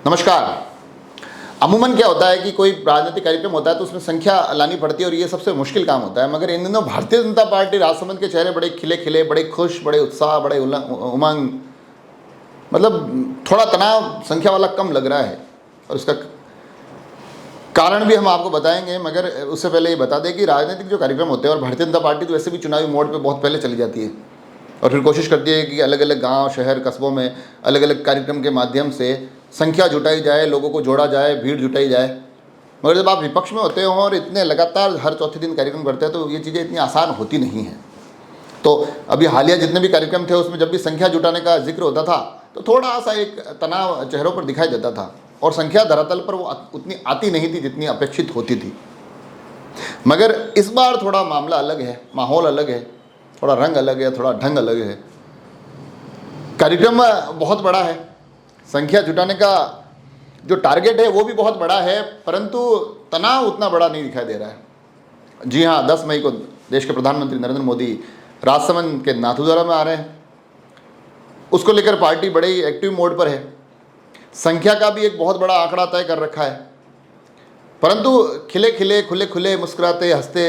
नमस्कार। अमूमन क्या होता है कि कोई राजनीतिक कार्यक्रम होता है तो उसमें संख्या लानी पड़ती है और ये सबसे मुश्किल काम होता है। मगर इन दिनों भारतीय जनता पार्टी राजसमंद के चेहरे बड़े खिले खिले, बड़े खुश, बड़े उत्साह, बड़े उमंग, मतलब थोड़ा तनाव संख्या वाला कम लग रहा है। और उसका कारण भी हम आपको बताएंगे, मगर उससे पहले ये बता दें कि राजनीतिक जो कार्यक्रम होते हैं, और भारतीय जनता पार्टी तो वैसे भी चुनावी मोड पे बहुत पहले चली जाती है और फिर कोशिश करती है कि अलग अलग गांव, शहर, कस्बों में अलग अलग कार्यक्रम के माध्यम से संख्या जुटाई जाए, लोगों को जोड़ा जाए, भीड़ जुटाई जाए। मगर जब आप विपक्ष में होते हो और इतने लगातार हर चौथे दिन कार्यक्रम करते हैं तो ये चीज़ें इतनी आसान होती नहीं हैं। तो अभी हालिया जितने भी कार्यक्रम थे उसमें जब भी संख्या जुटाने का जिक्र होता था तो थोड़ा सा एक तनाव चेहरों पर दिखाई देता था और संख्या धरातल पर वो उतनी आती नहीं थी जितनी अपेक्षित होती थी। मगर इस बार थोड़ा मामला अलग है, माहौल अलग है, थोड़ा रंग अलग है, थोड़ा ढंग अलग है। कार्यक्रम बहुत बड़ा है, संख्या जुटाने का जो टारगेट है वो भी बहुत बड़ा है, परंतु तनाव उतना बड़ा नहीं दिखाई दे रहा है। जी हाँ, 10 मई को देश के प्रधानमंत्री नरेंद्र मोदी राजसमंद के नाथद्वारा में आ रहे हैं। उसको लेकर पार्टी बड़े ही एक्टिव मोड पर है। संख्या का भी एक बहुत बड़ा आंकड़ा तय कर रखा है, परंतु खिले खिले, खुले खुले, मुस्कुराते, हंसते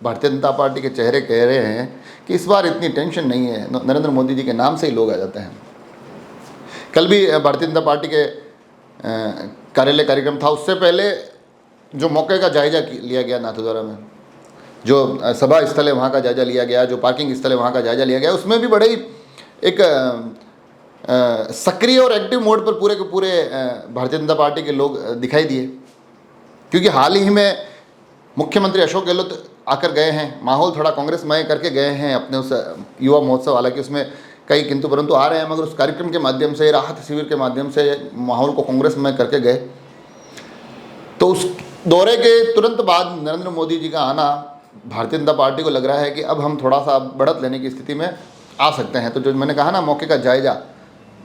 भारतीय जनता पार्टी के चेहरे कह रहे हैं कि इस बार इतनी टेंशन नहीं है, नरेंद्र मोदी जी के नाम से ही लोग आ जाते हैं। कल भी भारतीय जनता पार्टी के कार्यालय कार्यक्रम था। उससे पहले जो मौके का जायजा लिया गया नाथद्वारा में, जो सभा स्थल है वहाँ का जायजा लिया गया, जो पार्किंग स्थल है वहाँ का जायजा लिया गया, उसमें भी बड़े ही एक सक्रिय और एक्टिव मोड पर पूरे के पूरे भारतीय जनता पार्टी के लोग दिखाई दिए। क्योंकि हाल ही में मुख्यमंत्री अशोक गहलोत आकर गए हैं, माहौल थोड़ा कांग्रेसमय करके गए हैं अपने उस युवा महोत्सव, हालांकि उसमें कई किंतु परंतु आ रहे हैं, मगर उस कार्यक्रम के माध्यम से, राहत शिविर के माध्यम से माहौल को कांग्रेसमय करके गए। तो उस दौरे के तुरंत बाद नरेंद्र मोदी जी का आना भारतीय जनता पार्टी को लग रहा है कि अब हम थोड़ा सा बढ़त लेने की स्थिति में आ सकते हैं। तो जो मैंने कहा ना, मौके का जायजा,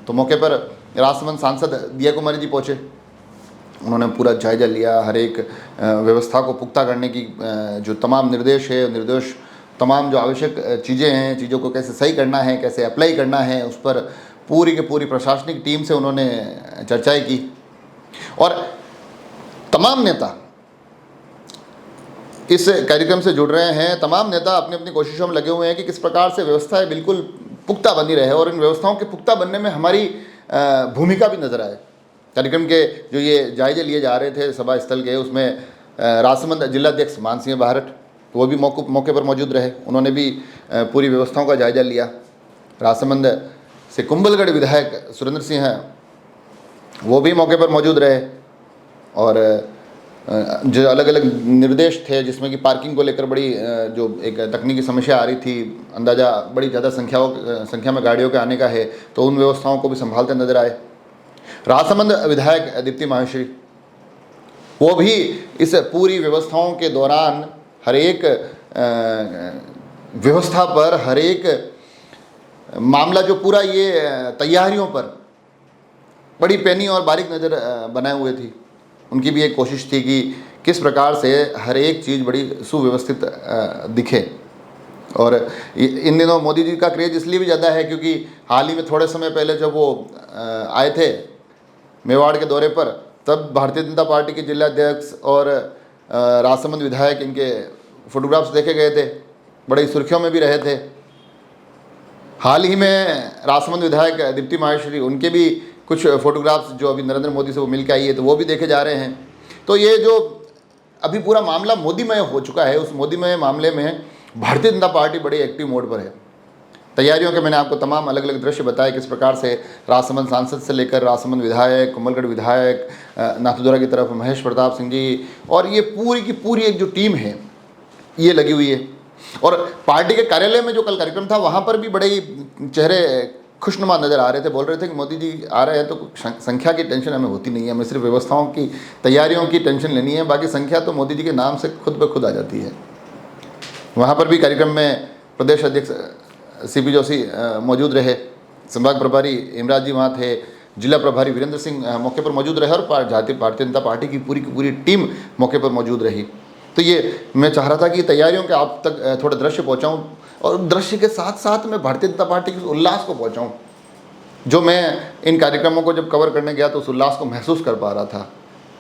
तो मौके पर राजसमंद सांसद दिया कुमारी जी पहुँचे। उन्होंने पूरा जायजा लिया, हर एक व्यवस्था को पुख्ता करने की जो तमाम निर्देश तमाम जो आवश्यक चीज़ें हैं, चीज़ों को कैसे सही करना है, कैसे अप्लाई करना है, उस पर पूरी की पूरी प्रशासनिक टीम से उन्होंने चर्चाएं की। और तमाम नेता इस कार्यक्रम से जुड़ रहे हैं। तमाम नेता अपनी अपनी कोशिशों में लगे हुए हैं कि किस प्रकार से व्यवस्थाएं बिल्कुल पुख्ता बनी रहे और इन व्यवस्थाओं के पुख्ता बनने में हमारी भूमिका भी नजर आए। कार्यक्रम के जो ये जायजे लिए जा रहे थे सभा स्थल के, उसमें राजसमंद जिलाध्यक्ष मान सिंह भारत वो भी मौके पर मौजूद रहे। उन्होंने भी पूरी व्यवस्थाओं का जायजा लिया। राजसमंद से कुंभलगढ़ विधायक सुरेंद्र सिंह वो भी मौके पर मौजूद रहे। और जो अलग अलग निर्देश थे, जिसमें कि पार्किंग को लेकर बड़ी जो एक तकनीकी समस्या आ रही थी, अंदाज़ा बड़ी ज़्यादा संख्या में गाड़ियों के आने का है, तो उन व्यवस्थाओं को भी संभालते नजर आए। राजसमंद विधायक दीप्ति माहेश्वरी वो भी इस पूरी व्यवस्थाओं के दौरान हर एक व्यवस्था पर, हर एक मामला जो पूरा ये तैयारियों पर बड़ी पैनी और बारीक नज़र बनाए हुए थी। उनकी भी एक कोशिश थी कि किस प्रकार से हर एक चीज़ बड़ी सुव्यवस्थित दिखे। और इन दिनों मोदी जी का क्रेज़ इसलिए भी ज़्यादा है क्योंकि हाल ही में थोड़े समय पहले जब वो आए थे मेवाड़ के दौरे पर, तब भारतीय जनता पार्टी के जिलाध्यक्ष और राजसमंद विधायक इनके फोटोग्राफ्स देखे गए थे, बड़ी सुर्खियों में भी रहे थे। हाल ही में राजसमंद विधायक दीप्ति माहेश्वरी, उनके भी कुछ फोटोग्राफ्स जो अभी नरेंद्र मोदी से वो मिल के आई है, तो वो भी देखे जा रहे हैं। तो ये जो अभी पूरा मामला मोदीमय हो चुका है, उस मोदीमय मामले में भारतीय जनता पार्टी बड़ी एक्टिव मोड पर है। तैयारियों के मैंने आपको तमाम अलग अलग दृश्य बताए, किस प्रकार से राजसमंद सांसद से लेकर राजसमंद विधायक, कुंभलगढ़ विधायक, नाथद्वारा की तरफ महेश प्रताप सिंह जी, और ये पूरी की पूरी एक जो टीम है ये लगी हुई है। और पार्टी के कार्यालय में जो कल कार्यक्रम था वहाँ पर भी बड़े ही चेहरे खुशनुमा नज़र आ रहे थे। बोल रहे थे कि मोदी जी आ रहे हैं तो संख्या की टेंशन हमें होती नहीं है, हमें सिर्फ व्यवस्थाओं की, तैयारियों की टेंशन लेनी है, बाकी संख्या तो मोदी जी के नाम से खुद ब खुद आ जाती है। वहाँ पर भी कार्यक्रम में प्रदेश अध्यक्ष CP जोशी मौजूद रहे, संभाग प्रभारी इमराज जी वहाँ थे, जिला प्रभारी वीरेंद्र सिंह मौके पर मौजूद रहे और भारतीय जनता पार्टी की पूरी टीम मौके पर मौजूद रही। तो ये मैं चाह रहा था कि तैयारियों के आप तक थोड़े दृश्य पहुँचाऊँ और दृश्य के साथ साथ मैं भारतीय जनता पार्टी के उल्लास को पहुँचाऊँ। जो मैं इन कार्यक्रमों को जब कवर करने गया तो उस उल्लास को महसूस कर पा रहा था।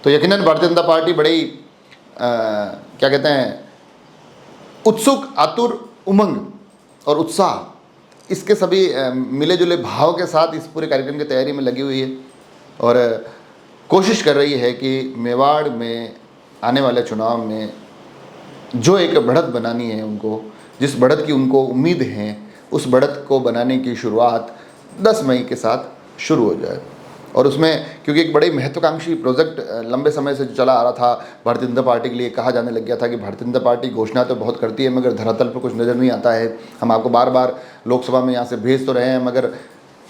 तो यकीनन भारतीय जनता पार्टी बड़ी क्या कहते हैं, उत्सुक, आतुर, उमंग और उत्साह, इसके सभी मिले जुले भाव के साथ इस पूरे कार्यक्रम की तैयारी में लगी हुई है और कोशिश कर रही है कि मेवाड़ में आने वाले चुनाव में जो एक बढ़त बनानी है उनको, जिस बढ़त की उनको उम्मीद है, उस बढ़त को बनाने की शुरुआत 10 मई के साथ शुरू हो जाए। और उसमें क्योंकि एक बड़ी महत्वाकांक्षी प्रोजेक्ट लंबे समय से जो चला आ रहा था भारतीय जनता पार्टी के लिए, कहा जाने लग गया था कि भारतीय जनता पार्टी घोषणा तो बहुत करती है मगर धरातल पर कुछ नज़र नहीं आता है। हम आपको बार बार लोकसभा में यहाँ से भेज तो रहे हैं मगर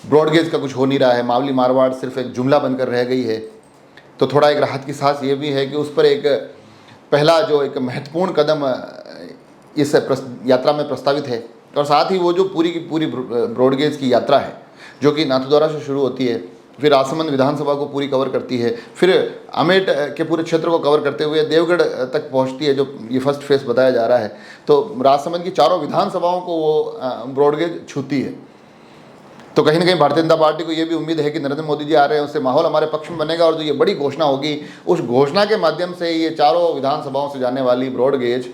ब्रॉडगेज का कुछ हो नहीं रहा है, मावली मारवाड़ सिर्फ एक जुमला बनकर रह गई है। तो थोड़ा एक राहत की सांस ये भी है कि उस पर एक पहला जो एक महत्वपूर्ण कदम इस यात्रा में प्रस्तावित है। और साथ ही वो जो पूरी की पूरी ब्रॉडगेज की यात्रा है जो कि नाथद्वारा से शुरू होती है, फिर राजसमंद विधानसभा को पूरी कवर करती है, फिर अमेठ के पूरे क्षेत्र को कवर करते हुए देवगढ़ तक पहुंचती है, जो ये फर्स्ट फेस बताया जा रहा है। तो राजसमंद की चारों विधानसभाओं को वो ब्रॉडगेज छूती है। तो कहीं ना कहीं भारतीय जनता पार्टी को ये भी उम्मीद है कि नरेंद्र मोदी जी आ रहे हैं, उससे माहौल हमारे पक्ष में बनेगा और जो ये बड़ी घोषणा होगी उस घोषणा के माध्यम से ये चारों विधानसभाओं से जाने वाली ब्रॉडगेज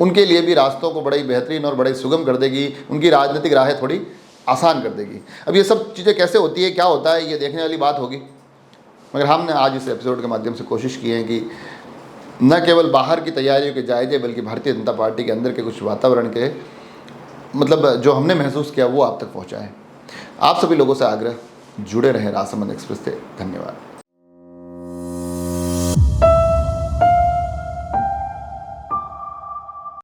उनके लिए भी रास्तों को बड़ी बेहतरीन और बड़ी सुगम कर देगी, उनकी राजनीतिक राहें थोड़ी आसान कर देगी। अब ये सब चीज़ें कैसे होती है, क्या होता है, ये देखने वाली बात होगी। मगर हमने आज इस एपिसोड के माध्यम से कोशिश की है कि न केवल बाहर की तैयारियों के जायजे बल्कि भारतीय जनता पार्टी के अंदर के कुछ वातावरण के मतलब जो हमने महसूस किया वो आप तक पहुँचाएँ। आप सभी लोगों से आग्रह, जुड़े रहें राजसमंद एक्सप्रेस से। धन्यवाद।